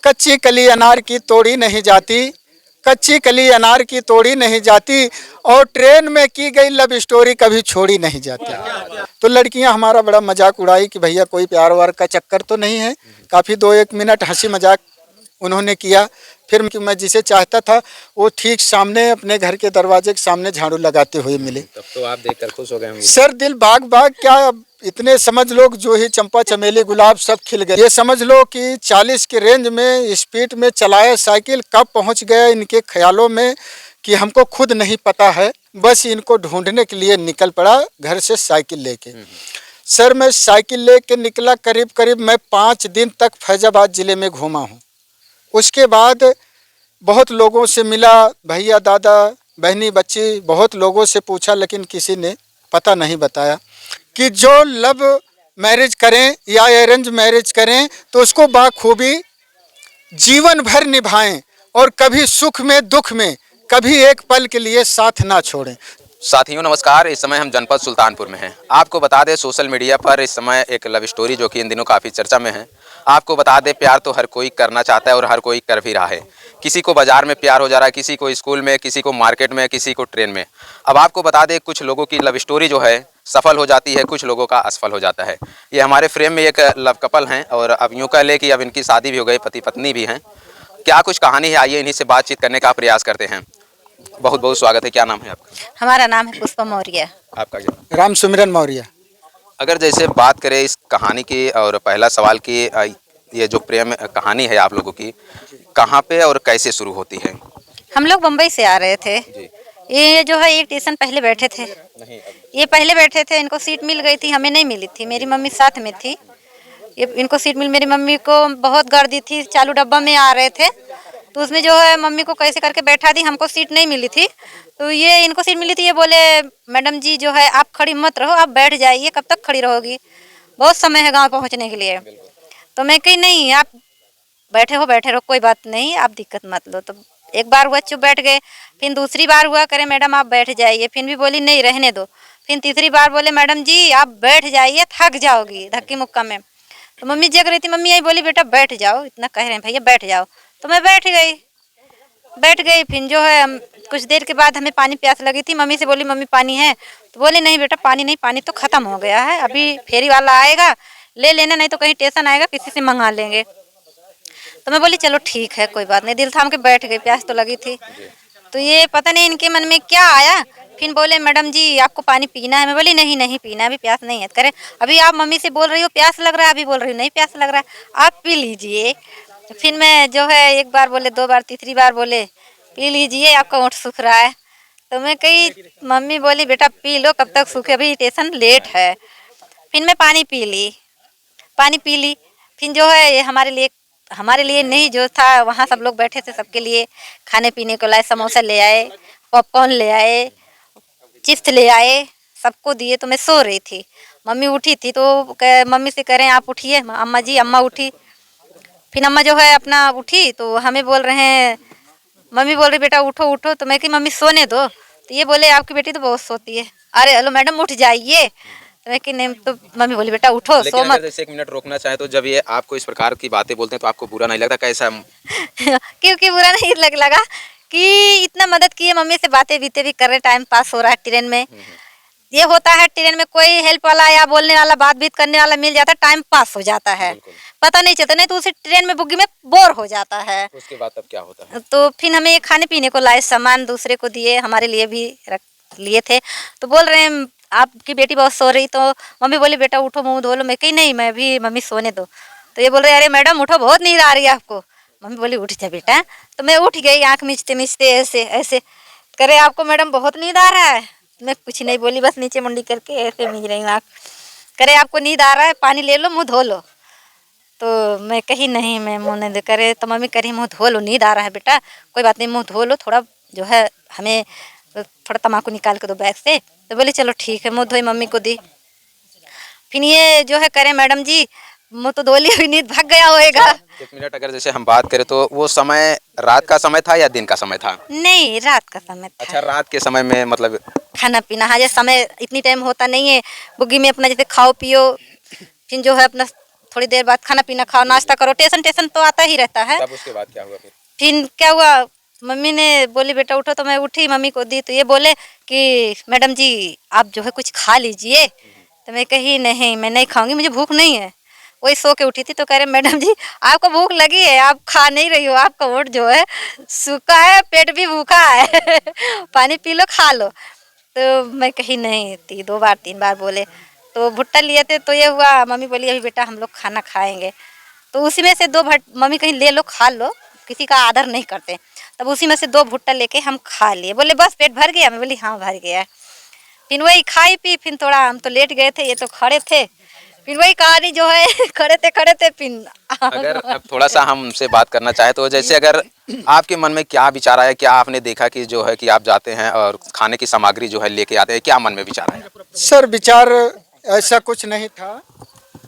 कच्ची कली अनार की तोड़ी नहीं जाती, कच्ची कली अनार की तोड़ी नहीं जाती, और ट्रेन में की गई लव स्टोरी कभी छोड़ी नहीं जाती। तो लड़कियां हमारा बड़ा मजाक उड़ाई कि भैया कोई प्यार वार का चक्कर तो नहीं है। काफ़ी 2-1 मिनट हंसी मजाक उन्होंने किया। फिर कि मैं जिसे चाहता था वो ठीक सामने अपने घर के दरवाजे के सामने झाड़ू लगाते हुए मिले। तब तो आप देखकर खुश हो गए होंगे। सर दिल बाग बाग क्या, इतने समझ लो जो ही चंपा चमेली गुलाब सब खिल गए। ये समझ लो कि 40 के रेंज में स्पीड में चलाए साइकिल, कब पहुंच गया इनके ख्यालों में कि हमको खुद नहीं पता है। बस इनको ढूंढने के लिए निकल पड़ा घर से साइकिल लेके। सर मैं साइकिल लेके निकला, करीब करीब मैं 5 दिन तक फैजाबाद ज़िले में घूमा हूँ। उसके बाद बहुत लोगों से मिला, भैया दादा बहनी बच्ची बहुत लोगों से पूछा, लेकिन किसी ने पता नहीं बताया कि जो लव मैरिज करें या अरेंज मैरिज करें तो उसको बाखूबी जीवन भर निभाएं और कभी सुख में दुख में कभी एक पल के लिए साथ ना छोड़ें। साथियों नमस्कार, इस समय हम जनपद सुल्तानपुर में हैं। आपको बता दें सोशल मीडिया पर इस समय एक लव स्टोरी जो कि इन दिनों काफ़ी चर्चा में है। आपको बता दें प्यार तो हर कोई करना चाहता है और हर कोई कर भी रहा है। किसी को बाजार में प्यार हो जा रहा है, किसी को स्कूल में, किसी को मार्केट में, किसी को ट्रेन में। अब आपको बता दें कुछ लोगों की लव स्टोरी जो है सफल हो जाती है, कुछ लोगों का असफल हो जाता है। ये हमारे फ्रेम में एक लव कपल हैं और अब यूँ कह लें कि अब इनकी शादी भी हो गई, पति पत्नी भी हैं। क्या कुछ कहानी है, आइए इन्हीं से बातचीत करने का प्रयास करते हैं। बहुत बहुत स्वागत है। क्या नाम है आपका? हमारा नाम है पुष्पा मौर्य। आपका क्या? राम सुमिरन मौर्य। अगर जैसे बात करें इस कहानी की और पहला सवाल की, ये जो प्रेम कहानी है आप लोगों की, कहाँ पे और कैसे शुरू होती है? हम लोग बम्बई से आ रहे थे। ये जो है एक स्टेशन पहले बैठे थे। ये पहले बैठे थे, इनको सीट मिल गई थी, हमें नहीं मिली थी। मेरी मम्मी साथ में थी। ये इनको सीट मिल, मेरी मम्मी को बहुत गर्दी थी, चालू डब्बा में आ रहे थे तो उसमें जो है मम्मी को कैसे करके बैठा दी। हमको सीट नहीं मिली थी तो ये इनको सीट मिली थी। ये बोले मैडम जी जो है आप खड़ी मत रहो, आप बैठ जाइए। कब तक खड़ी रहोगी, बहुत समय है गाँव पहुँचने के लिए। तो मैं कही नहीं, आप बैठे रहो, कोई बात नहीं, आप दिक्कत मत लो। तो एक बार हुआ चुप बैठ गए, फिर दूसरी बार हुआ करे मैडम आप बैठ जाइए, फिर भी बोली नहीं रहने दो। फिर तीसरी बार बोले मैडम जी आप बैठ जाइए, थक जाओगी धक्की मुक्का में। तो मम्मी जग रही थी, मम्मी यही बोली बेटा बैठ जाओ, इतना कह रहे हैं भैया बैठ जाओ। तो मैं बैठ गई। फिर जो है कुछ देर के बाद हमें पानी प्यास लगी थी। मम्मी से बोली मम्मी पानी है? तो बोले नहीं बेटा पानी नहीं, पानी तो ख़त्म हो गया है, अभी फेरी वाला आएगा ले लेना, नहीं तो कहीं स्टेशन आएगा किसी से मंगा लेंगे। तो मैं बोली चलो ठीक है कोई बात नहीं, दिल थाम के बैठ गई, प्यास तो लगी थी। तो ये पता नहीं इनके मन में क्या आया, फिर बोले मैडम जी आपको पानी पीना है? मैं बोली नहीं नहीं पीना है, अभी प्यास नहीं है। करे अभी आप मम्मी से बोल रही हो प्यास लग रहा है, अभी बोल रही हो नहीं प्यास लग रहा है, आप पी लीजिए। फिर मैं जो है एक बार बोले, दो बार, तीसरी बार बोले पी लीजिए आपका ओंठ सूख रहा है। तो मैं कही मम्मी बोली बेटा पी लो, कब तक सूखे, अभी स्टेशन लेट है। फिर मैं पानी पी ली। फिर जो है ये हमारे लिए नहीं जो था, वहाँ सब लोग बैठे थे, सबके लिए खाने पीने को लाए, समोसा ले आए, पॉपकॉर्न ले आए, चिप्स ले आए, सबको दिए। तो मैं सो रही थी, मम्मी उठी थी तो मम्मी से कह रहे हैं आप उठिए अम्मा जी। अम्मा उठी, फिर अम्मा जो है अपना उठी तो हमें बोल रहे हैं, मम्मी बोल रही बेटा उठो उठो। तो मैं कि मम्मी सोने दो। तो ये बोले आपकी बेटी तो बहुत सोती है, अरे हेलो मैडम उठ जाइए। तो मैं कि नहीं, तो मम्मी बोली बेटा उठो सो मत। जैसे 1 मिनट रोकना चाहे तो जब ये आपको इस प्रकार की बातें बोलते हैं तो आपको बुरा नहीं लगता? कैसा? क्योंकि बुरा नहीं लगा कि इतना मदद किए, मम्मी से बातें बीते भी कर रहे, टाइम पास हो रहा है ट्रेन में। ये होता है ट्रेन में कोई हेल्प वाला या बोलने वाला, बात बीत करने वाला मिल जाता है, टाइम पास हो जाता है, पता नहीं चलता। नहीं तो उसी ट्रेन में बुग्गी में बोर हो जाता है। उसके बाद तब क्या होता है? तो फिर हमें खाने पीने को लाए, सामान दूसरे को दिए, हमारे लिए भी रख लिए थे। तो बोल रहे हैं आपकी बेटी बहुत सो रही। तो मम्मी बोली बेटा उठो मुँह धो लो। मैं कही नहीं, मैं भी मम्मी सोने दो। तो ये बोल रहे अरे मैडम उठो, बहुत नींद आ रही है आपको। मम्मी बोली उठ जा बेटा। तो मैं उठ गई, आँख मीचते मीचते ऐसे ऐसे करे आपको मैडम बहुत नींद आ रहा है? मैं कुछ नहीं बोली, बस नीचे मुंडी करके ऐसे मीच रही हूँ आँख। करे आपको नींद आ रहा है, पानी ले लो, मुँह धो लो। तो मैं कही नहीं मैं मुँह नहीं दे। करे तो मम्मी करी मुँह धो लो, नींद आ रहा है बेटा, कोई बात नहीं मुँह धो लो, थोड़ा जो है हमें थोड़ा तम्बाकू निकाल के दो बैग से। तो बोले चलो ठीक है, मुँह धोई मम्मी को दी। फिर ये जो है करे मैडम जी मुँह तो धो लिया, अभी नींद भाग गया होएगा। 1 मिनट अगर जैसे हम बात करें तो वो समय रात का समय था या दिन का समय था? नहीं रात का समय था। अच्छा, रात के समय में मतलब खाना पीना, हाँ जैसे समय इतनी टाइम होता नहीं है बुग्गी में, अपना जैसे खाओ पियो, फिर जो है अपना थोड़ी देर बाद खाना पीना खाओ, नाश्ता करो, टेंशन टेंशन तो आता ही रहता है। तब उसके बाद क्या हुआ फिर? फिर क्या हुआ, मम्मी ने बोली बेटा उठो, तो मैं उठी, मम्मी को दी, तो ये बोले कि मैडम जी आप जो है कुछ खा लीजिए। तो मैं कही नहीं मैं नहीं खाऊंगी, मुझे भूख नहीं है। वही सो के उठी थी, तो कह रहे मैडम जी आपको भूख लगी है, आप खा नहीं रही हो, आपका होंठ जो है सूखा है, पेट भी भूखा है पानी पी लो, खा लो। तो मैं कही नहीं, 2 बार 3 बार बोले, तो भुट्टा लिए थे, तो ये हुआ, मम्मी बोली अभी बेटा हम लोग खाना खाएंगे। तो उसी में से 2 मम्मी कहीं ले लो खा लो, किसी का आदर नहीं करते। तब उसी में से 2 भुट्टा लेके हम खा लिए। बोले बस पेट भर गया? मैं बोली हाँ भर गया। फिर वही खाई पी, फिर थोड़ा हम तो लेट गए थे, ये तो खड़े थे। फिर वही कहानी जो है खड़े थे फिर अगर अब थोड़ा सा हम उनसे बात करना चाहें तो जैसे अगर आपके मन में क्या विचार आया, क्या आपने देखा कि जो है कि आप जाते हैं और खाने की सामग्री जो है लेके आते हैं, क्या मन में विचार आया? सर विचार ऐसा कुछ नहीं था।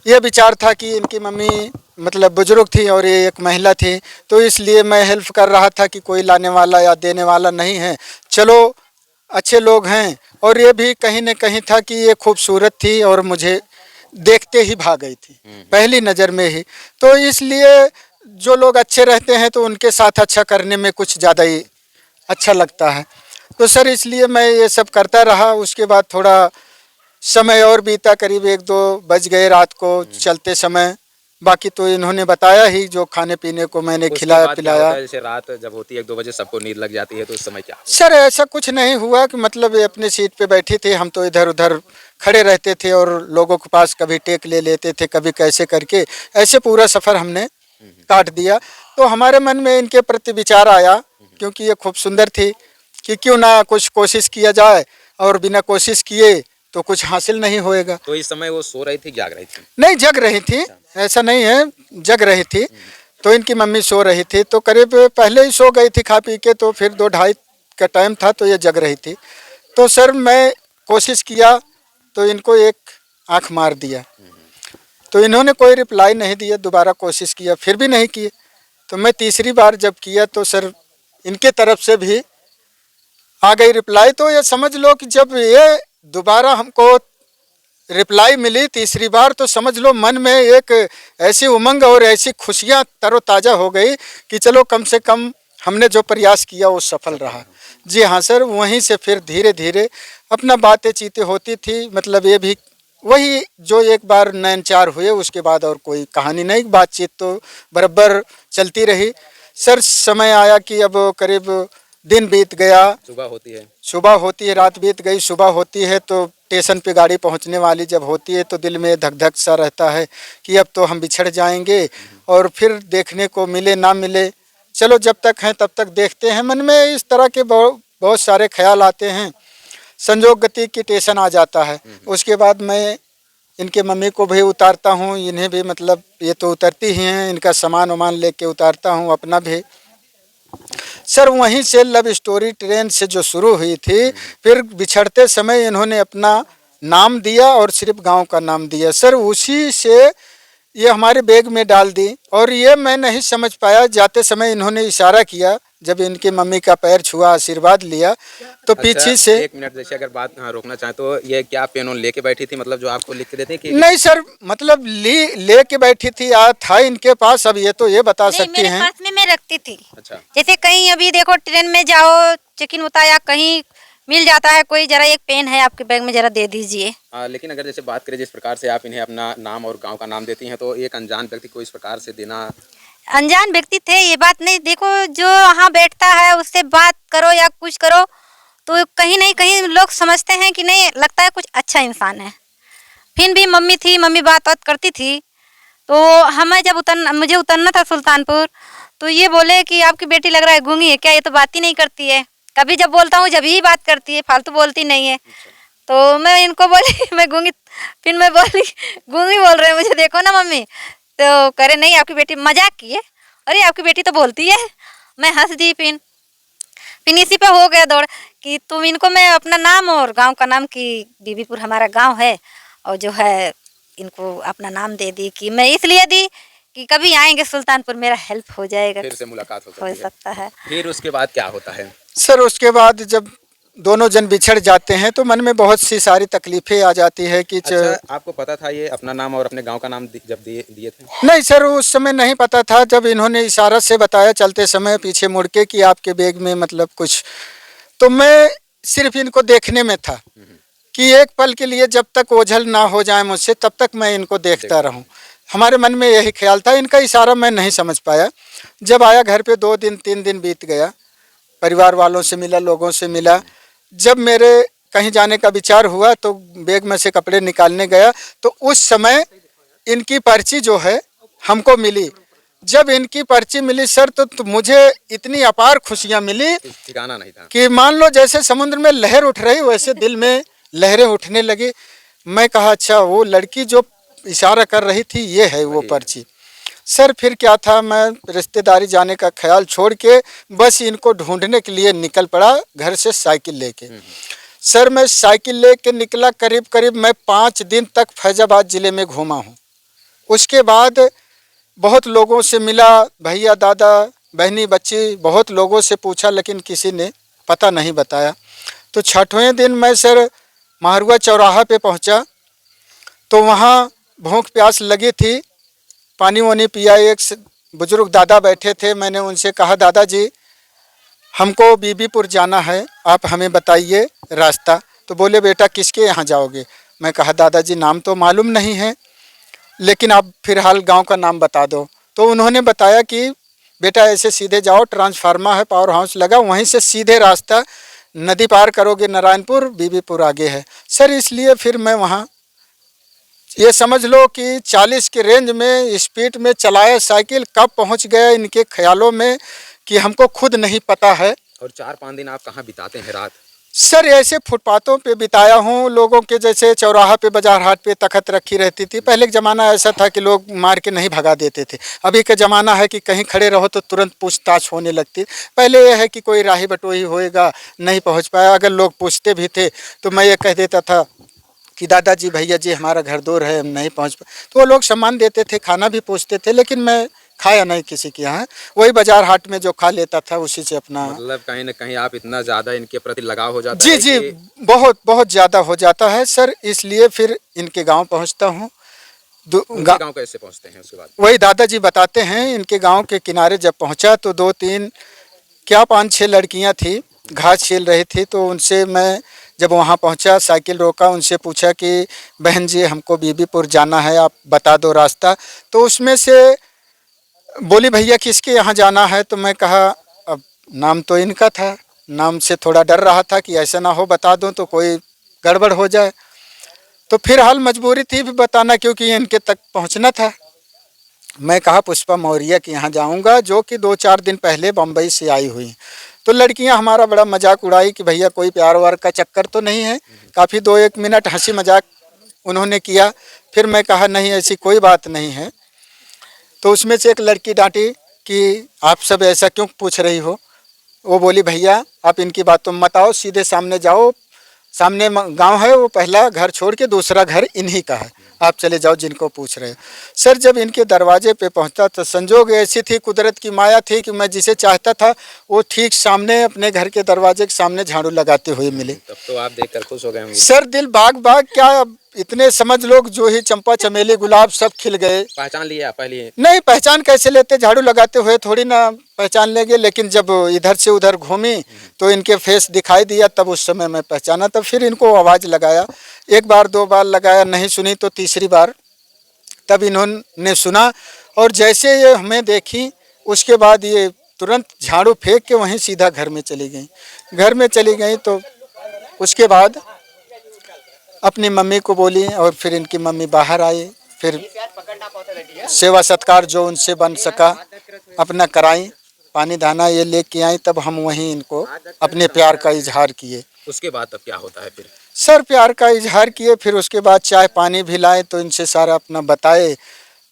ये विचार था कि इनकी मम्मी मतलब बुजुर्ग थी और ये एक महिला थी, तो इसलिए मैं हेल्प कर रहा था कि कोई लाने वाला या देने वाला नहीं है, चलो अच्छे लोग हैं। और ये भी कहीं न कहीं था कि ये खूबसूरत थी और मुझे देखते ही भाग गई थी पहली नज़र में ही। तो इसलिए जो लोग अच्छे रहते हैं तो उनके साथ अच्छा करने में कुछ ज़्यादा ही अच्छा लगता है। तो सर इसलिए मैं ये सब करता रहा। उसके बाद थोड़ा समय और बीता, करीब 1-2 बज गए रात को चलते समय। बाकी तो इन्होंने बताया ही, जो खाने पीने को मैंने उसके खिलाया बाद क्या पिलाया। होता है, जैसे रात जब होती है 1-2 बजे सबको नींद लग जाती है, तो उस समय क्या? सर ऐसा कुछ नहीं हुआ कि मतलब ये अपने सीट पे बैठी थी, हम तो इधर उधर खड़े रहते थे और लोगों के पास कभी टेक ले लेते थे, कभी कैसे करके ऐसे पूरा सफ़र हमने काट दिया। तो हमारे मन में इनके प्रति विचार आया, क्योंकि ये खूब सुंदर थी, कि क्यों ना कुछ कोशिश किया जाए, और बिना कोशिश किए तो कुछ हासिल नहीं होएगा। तो इस समय वो सो रही थी, जाग रही थी? नहीं, जग रही थी, ऐसा नहीं है, जग रही थी। तो इनकी मम्मी सो रही थी, तो करीब पहले ही सो गई थी खा पी के, तो फिर 2-2:30 का टाइम था, तो ये जग रही थी। तो सर मैं कोशिश किया तो इनको एक आँख मार दिया, तो इन्होंने कोई रिप्लाई नहीं दिया। दोबारा कोशिश किया, फिर भी नहीं किए। तो मैं तीसरी बार जब किया तो सर इनके तरफ से भी आ गई रिप्लाई। तो ये समझ लो कि जब ये दोबारा हमको रिप्लाई मिली तीसरी बार, तो समझ लो मन में एक ऐसी उमंग और ऐसी खुशियाँ तरोताज़ा हो गई कि चलो कम से कम हमने जो प्रयास किया वो सफल रहा। जी हाँ सर, वहीं से फिर धीरे धीरे अपना बातें चीतें होती थी। मतलब ये भी वही जो एक बार नैनचार हुए, उसके बाद और कोई कहानी नहीं, बातचीत तो बराबर चलती रही। सर समय आया कि अब करीब दिन बीत गया, सुबह होती है, रात बीत गई, सुबह होती है, तो स्टेशन पे गाड़ी पहुंचने वाली जब होती है तो दिल में धक धक सा रहता है कि अब तो हम बिछड़ जाएंगे और फिर देखने को मिले ना मिले, चलो जब तक हैं तब तक देखते हैं। मन में इस तरह के बहुत सारे ख्याल आते हैं। संजोग गति की स्टेशन आ जाता है। उसके बाद मैं इनके मम्मी को भी उतारता हूँ, इन्हें भी, मतलब ये तो उतरती ही हैं, इनका सामान वामान लेके उतारता हूँ, अपना भी। सर वहीं से लव स्टोरी ट्रेन से जो शुरू हुई थी, फिर बिछड़ते समय इन्होंने अपना नाम दिया और सिर्फ गांव का नाम दिया। सर उसी से ये हमारे बैग में डाल दी, और ये मैं नहीं समझ पाया। जाते समय इन्होंने इशारा किया, जब इनकी मम्मी का पैर छुआ, आशीर्वाद लिया, तो पीछे से। एक मिनट, जैसे अगर बात रोकना चाहें तो ये क्या पेन ऑन लेके बैठी थी, मतलब जो आपको लिख के देते हैं कि? नहीं सर, मतलब लेके बैठी थी, था इनके पास। अब ये तो ये बता सकती हैं। मेरे पास में मैं रखती थी। अच्छा। जैसे कहीं अभी देखो ट्रेन में जाओ, चेक इन होता है या कहीं मिल जाता है कोई, जरा एक पेन है आपके बैग में, जरा दे दीजिए। लेकिन अगर जैसे बात करें जिस प्रकार से आप इन्हें अपना नाम और गांव का नाम देती हैं, तो एक अनजान व्यक्ति को इस प्रकार से देना? अनजान व्यक्ति थे, ये बात नहीं। देखो जो वहाँ बैठता है उससे बात करो या कुछ करो, तो कहीं नहीं कहीं लोग समझते हैं कि नहीं, लगता है कुछ अच्छा इंसान है। फिर भी मम्मी थी, मम्मी बात करती थी। तो हमें जब मुझे उतरना था सुल्तानपुर, तो ये बोले कि आपकी बेटी लग रहा है गूंगी है क्या, ये तो बात ही नहीं करती है, कभी जब बोलता हूँ जब ही बात करती है, फालतू बोलती नहीं है। तो मैं इनको बोली मैं गूंगी, फिर मैं बोली गूंगी बोल रहे हैं मुझे, देखो ना मम्मी। तो करे नहीं आपकी बेटी, मजाक किए, अरे आपकी बेटी तो बोलती है। मैं हंस दी। फिर इसी पे हो गया दौड़ कि तुम इनको, मैं अपना नाम और गांव का नाम, कि बीबीपुर हमारा गांव है, और जो है इनको अपना नाम दे दी। कि मैं इसलिए दी कि कभी आएंगे सुल्तानपुर, मेरा हेल्प हो जाएगा, फिर से मुलाकात हो सकता है। फिर उसके बाद क्या होता है? सर उसके बाद जब दोनों जन बिछड़ जाते हैं तो मन में बहुत सी सारी तकलीफें आ जाती है कि अच्छा, आपको पता था ये अपना नाम और अपने गांव का नाम जब दिए थे? नहीं सर, उस समय नहीं पता था। जब इन्होंने इशारा से बताया चलते समय पीछे मुड़ के कि आपके बैग में मतलब कुछ, तो मैं सिर्फ इनको देखने में था कि एक पल के लिए जब तक ओझल ना हो जाए मुझसे तब तक मैं इनको देखता रहूं। हमारे मन में यही ख्याल था। इनका इशारा मैं नहीं समझ पाया। जब आया घर पे 2 दिन 3 दिन बीत गया, परिवार वालों से मिला, लोगों से मिला। जब मेरे कहीं जाने का विचार हुआ तो बैग में से कपड़े निकालने गया तो उस समय इनकी पर्ची जो है हमको मिली। जब इनकी पर्ची मिली सर तो मुझे इतनी अपार खुशियाँ मिली ठिकाना नहीं था कि मान लो जैसे समुद्र में लहर उठ रही वैसे दिल में लहरें उठने लगी। मैं कहा अच्छा वो लड़की जो इशारा कर रही थी ये है वो पर्ची। सर फिर क्या था, मैं रिश्तेदारी जाने का ख्याल छोड़ के बस इनको ढूंढने के लिए निकल पड़ा घर से साइकिल लेके। सर मैं साइकिल लेके निकला, करीब करीब मैं 5 दिन तक फैजाबाद ज़िले में घूमा हूँ। उसके बाद बहुत लोगों से मिला, भैया दादा बहनी बच्ची बहुत लोगों से पूछा लेकिन किसी ने पता नहीं बताया। तो 6वें दिन मैं सर मारुआ चौराहा पे पहुंचा तो वहाँ भूख प्यास लगी थी, पानी वानी पिया। एक बुजुर्ग दादा बैठे थे, मैंने उनसे कहा दादाजी हमको बीबीपुर जाना है, आप हमें बताइए रास्ता। तो बोले बेटा किसके यहाँ जाओगे? मैं कहा दादाजी नाम तो मालूम नहीं है लेकिन आप फिलहाल गांव का नाम बता दो। तो उन्होंने बताया कि बेटा ऐसे सीधे जाओ, ट्रांसफार्मा है, पावर हाउस लगा, वहीं से सीधे रास्ता नदी पार करोगे नारायणपुर, बीबीपुर आगे है। सर इसलिए फिर मैं वहाँ, ये समझ लो कि 40 के रेंज में स्पीड में चलाया साइकिल, कब पहुँच गया इनके ख्यालों में कि हमको खुद नहीं पता है। और 4-5 दिन आप कहाँ बिताते हैं रात? सर ऐसे फुटपाथों पे बिताया हूँ, लोगों के जैसे चौराहा पे बाजार हाट पे तख्त रखी रहती थी। पहले का ज़माना ऐसा था कि लोग मार के नहीं भगा देते थे। अभी का ज़माना है कि कहीं खड़े रहो तो तुरंत पूछताछ होने लगती। पहले यह है कि कोई राही बटोही होएगा, नहीं पहुँच पाया, अगर लोग पूछते भी थे तो मैं ये कह देता था कि दादाजी भैया जी हमारा घर दूर है, हम नहीं पहुँच पाए। तो वो लोग सम्मान देते थे, खाना भी पूछते थे, लेकिन मैं खाया नहीं किसी के यहाँ। वही बाजार हाट में जो खा लेता था उसी से अपना, मतलब कहीं ना कहीं आप इतना ज़्यादा इनके प्रति लगाव हो जाता जी है जी कि... बहुत बहुत ज़्यादा हो जाता है सर। इसलिए फिर इनके गांव पहुंचता हूं। गांव कैसे पहुंचते हैं उसके बाद? वही दादाजी बताते हैं। इनके गांव के किनारे जब पहुंचा तो 2-3 क्या 5-6 लड़कियां थी, घास छील रही थी। तो उनसे मैं जब वहां पहुंचा साइकिल रोका, उनसे पूछा कि बहन जी हमको बीबीपुर जाना है, आप बता दो रास्ता। तो उसमें से बोली भैया किसके यहाँ जाना है? तो मैं कहा अब नाम तो इनका था, नाम से थोड़ा डर रहा था कि ऐसा ना हो बता दूं तो कोई गड़बड़ हो जाए। तो फिर हाल मजबूरी थी भी बताना क्योंकि इनके तक पहुंचना था। मैं कहा पुष्पा मौर्य के यहाँ जाऊंगा जो कि 2-4 दिन पहले बम्बई से आई हुई। तो लड़कियां हमारा बड़ा मजाक उड़ाई कि भैया कोई प्यार वार का चक्कर तो नहीं है। काफ़ी 2-1 मिनट हंसी मजाक उन्होंने किया। फिर मैं कहा नहीं ऐसी कोई बात नहीं है। तो उसमें से एक लड़की डांटी कि आप सब ऐसा क्यों पूछ रही हो? वो बोली भैया आप इनकी बातों में मत आओ, सीधे सामने जाओ, सामने गांव है, वो पहला घर छोड़ के दूसरा घर इन्हीं का है, आप चले जाओ जिनको पूछ रहे हो। सर जब इनके दरवाजे पे पहुंचा तो संजोग ऐसी थी, कुदरत की माया थी कि मैं जिसे चाहता था वो ठीक सामने अपने घर के दरवाजे के सामने झाड़ू लगाते हुए मिले। तब तो आप देखकर खुश हो गए होंगे। सर दिल बाग बाग क्या, इतने समझ लोग जो ही चंपा चमेली गुलाब सब खिल गए। पहचान लिया पहले? नहीं पहचान कैसे लेते, झाड़ू लगाते हुए थोड़ी ना पहचान लेंगे। लेकिन जब इधर से उधर घूमी तो इनके फेस दिखाई दिया, तब उस समय मैं पहचाना। तब फिर इनको आवाज़ लगाया, 1 बार 2 बार लगाया, नहीं सुनी तो तीसरी बार तब इन्होंने सुना। और जैसे ये हमें देखी उसके बाद ये तुरंत झाड़ू फेंक के वहीं सीधा घर में चली गई। घर में चली गई तो उसके बाद अपनी मम्मी को बोली और फिर इनकी मम्मी बाहर आई। फिर सेवा सत्कार जो उनसे बन सका अपना कराई, पानी दाना ये लेके आई। तब हम वहीं इनको अपने प्यार का इजहार किए। उसके बाद तब क्या होता है फिर? सर प्यार का इजहार किए, फिर उसके बाद चाय पानी भी लाए तो इनसे सारा अपना बताए।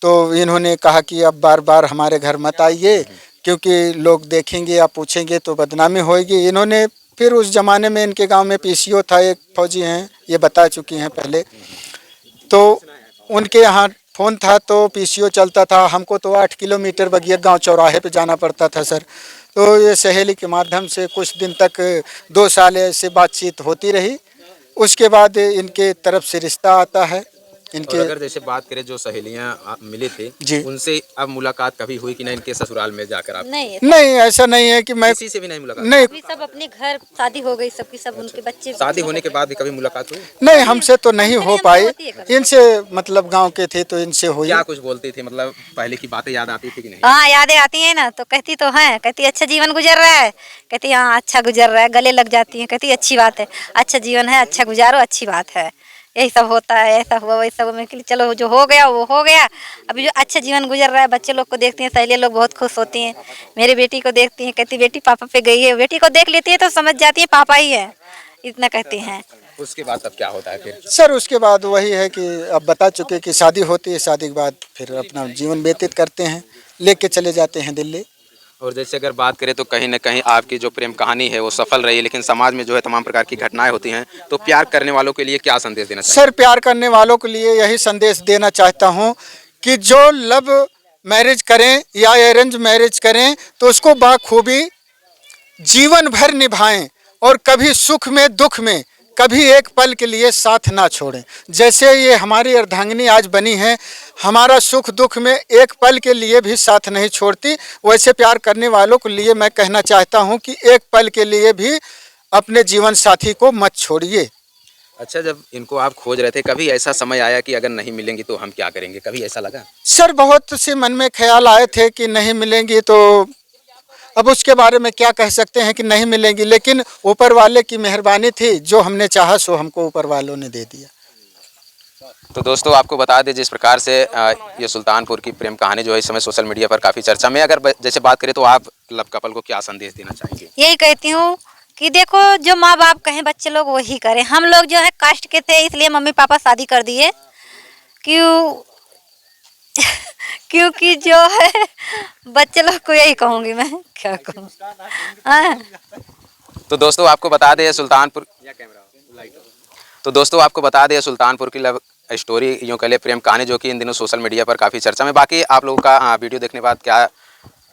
तो इन्होंने कहा कि अब बार बार हमारे घर मत आइए क्योंकि लोग देखेंगे या पूछेंगे तो बदनामी होएगी। इन्होंने फिर उस ज़माने में इनके गांव में पीसीओ था, एक फौजी हैं, ये बता चुकी हैं पहले। तो उनके यहाँ फ़ोन था तो पीसीओ चलता था। हमको तो 8 किलोमीटर बगिया गांव चौराहे पे जाना पड़ता था सर। तो ये सहेली के माध्यम से कुछ दिन तक 2 साल ऐसे बातचीत होती रही। उसके बाद इनके तरफ से रिश्ता आता है। और इनके अगर जैसे बात करें जो सहेलियां मिली थी जी। उनसे अब मुलाकात कभी हुई कि नहीं इनके ससुराल में जाकर आप? नहीं नहीं, ऐसा नहीं है कि मैं किसी से भी नहीं मुलाकात? नहीं अभी सब अपने घर शादी हो गई, सबकी सब उनके बच्चे शादी होने के बाद भी कभी मुलाकात हुई? नहीं, हमसे तो नहीं हो हमसे पाई। होती है कभी। इनसे मतलब गांव के थे तो इनसे हुई। क्या कुछ बोलती थी, मतलब पहले की बातें याद आती थी कि नहीं? हाँ, यादें आती हैं ना, तो कहती तो हैं, कहती अच्छा जीवन गुजर रहा है, कहती हाँ अच्छा गुजर रहा है, गले लग जाती है, कहती अच्छी बात है, अच्छा जीवन है, अच्छा गुजारो, अच्छी बात है, यही सब होता है, ऐसा हुआ वैसा हुआ। मैं कहती चलो जो हो गया वो हो गया, अभी जो अच्छा जीवन गुजर रहा है, बच्चे लोग को देखती हैं, सहेलियाँ लोग बहुत खुश होती हैं, मेरी बेटी को देखती हैं, कहती बेटी पापा पे गई है, बेटी को देख लेती है तो समझ जाती है पापा ही है, इतना कहती हैं। उसके बाद तब क्या होता है फिर? सर उसके बाद वही है कि अब बता चुके कि शादी होती है, शादी के बाद फिर अपना जीवन व्यतीत करते हैं, लेके चले जाते हैं दिल्ली। और जैसे अगर बात करें तो कहीं ना कहीं आपकी जो प्रेम कहानी है वो सफल रही है, लेकिन समाज में जो है तमाम प्रकार की घटनाएं होती हैं, तो प्यार करने वालों के लिए क्या संदेश देना चाहिए? सर प्यार करने वालों के लिए यही संदेश देना चाहता हूँ कि जो लव मैरिज करें या अरेंज मैरिज करें तो उसको बाखूबी जीवन भर निभाएं और कभी सुख में दुख में कभी एक पल के लिए साथ ना छोड़ें। जैसे ये हमारी अर्धांगिनी आज बनी है, हमारा सुख दुख में एक पल के लिए भी साथ नहीं छोड़ती, वैसे प्यार करने वालों के लिए मैं कहना चाहता हूं कि एक पल के लिए भी अपने जीवन साथी को मत छोड़िए। अच्छा, जब इनको आप खोज रहे थे कभी ऐसा समय आया कि अगर नहीं मिलेंगी तो हम क्या करेंगे, कभी ऐसा लगा? सर बहुत से मन में ख्याल आए थे कि नहीं मिलेंगी, तो अब उसके बारे में क्या कह सकते हैं कि नहीं मिलेंगी, लेकिन ऊपर वाले की मेहरबानी थी, जो हमने चाहा सो हमको ऊपर वालों ने दे दिया। तो दोस्तों आपको बता दें जिस प्रकार से ये सुल्तानपुर की प्रेम कहानी जो है इस समय सोशल मीडिया पर काफ़ी चर्चा में। अगर जैसे बात करें तो आप लव कपल को क्या संदेश देना चाहेंगे? यही कहती हूँ कि देखो जो माँ बाप कहें बच्चे लोग वही करें। हम लोग जो है कास्ट के थे इसलिए मम्मी पापा शादी कर दिए, क्योंकि जो है बच्चे लोग को यही कहूँगी मैं, क्या कहूँ। हाँ। तो दोस्तों आपको बता दें सुल्तानपुर की लव स्टोरी यूँ कह ले प्रेम कहानी जो कि इन दिनों सोशल मीडिया पर काफ़ी चर्चा में। बाकी आप लोगों का वीडियो देखने के बाद क्या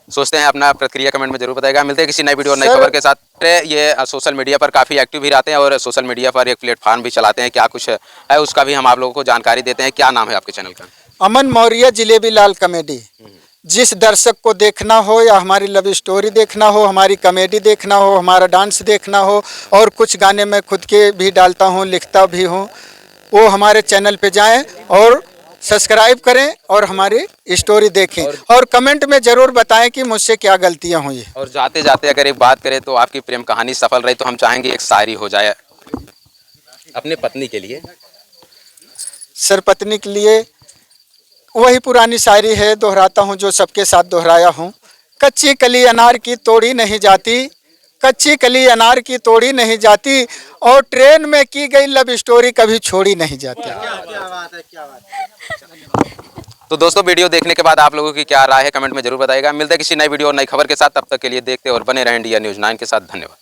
सोचते हैं अपना प्रतिक्रिया कमेंट में जरूर बताएगा। मिलते हैं किसी नई वीडियो और नई खबर के साथ। ये सोशल मीडिया पर काफ़ी एक्टिव भी रहते हैं और सोशल मीडिया पर एक प्लेटफॉर्म भी चलाते हैं, क्या कुछ है उसका भी हम आप लोगों को जानकारी देते हैं। क्या नाम है आपके चैनल का? अमन मौर्य जिलेबी लाल कॉमेडी। जिस दर्शक को देखना हो या हमारी लव स्टोरी देखना हो, हमारी कॉमेडी देखना हो, हमारा डांस देखना हो, और कुछ गाने मैं खुद के भी डालता हूँ, लिखता भी हूँ, वो हमारे चैनल पे जाएं और सब्सक्राइब करें और हमारी स्टोरी देखें और कमेंट में ज़रूर बताएं कि मुझसे क्या गलतियाँ हुई। और जाते जाते अगर एक बात करें तो आपकी प्रेम कहानी सफल रही तो हम चाहेंगे एक शायरी हो जाए अपने पत्नी के लिए। सर पत्नी के लिए वही पुरानी शायरी है, दोहराता हूँ जो सबके साथ दोहराया हूँ। कच्ची कली अनार की तोड़ी नहीं जाती, कच्ची कली अनार की तोड़ी नहीं जाती, और ट्रेन में की गई लव स्टोरी कभी छोड़ी नहीं जाती। क्या बात है, क्या बात है। तो दोस्तों वीडियो देखने के बाद आप लोगों की क्या राय है कमेंट में जरूर बताइएगा। मिलते हैं किसी नई वीडियो और नई खबर के साथ, तब तक के लिए देखते और बने रहें इंडिया न्यूज़ 9 के साथ। धन्यवाद।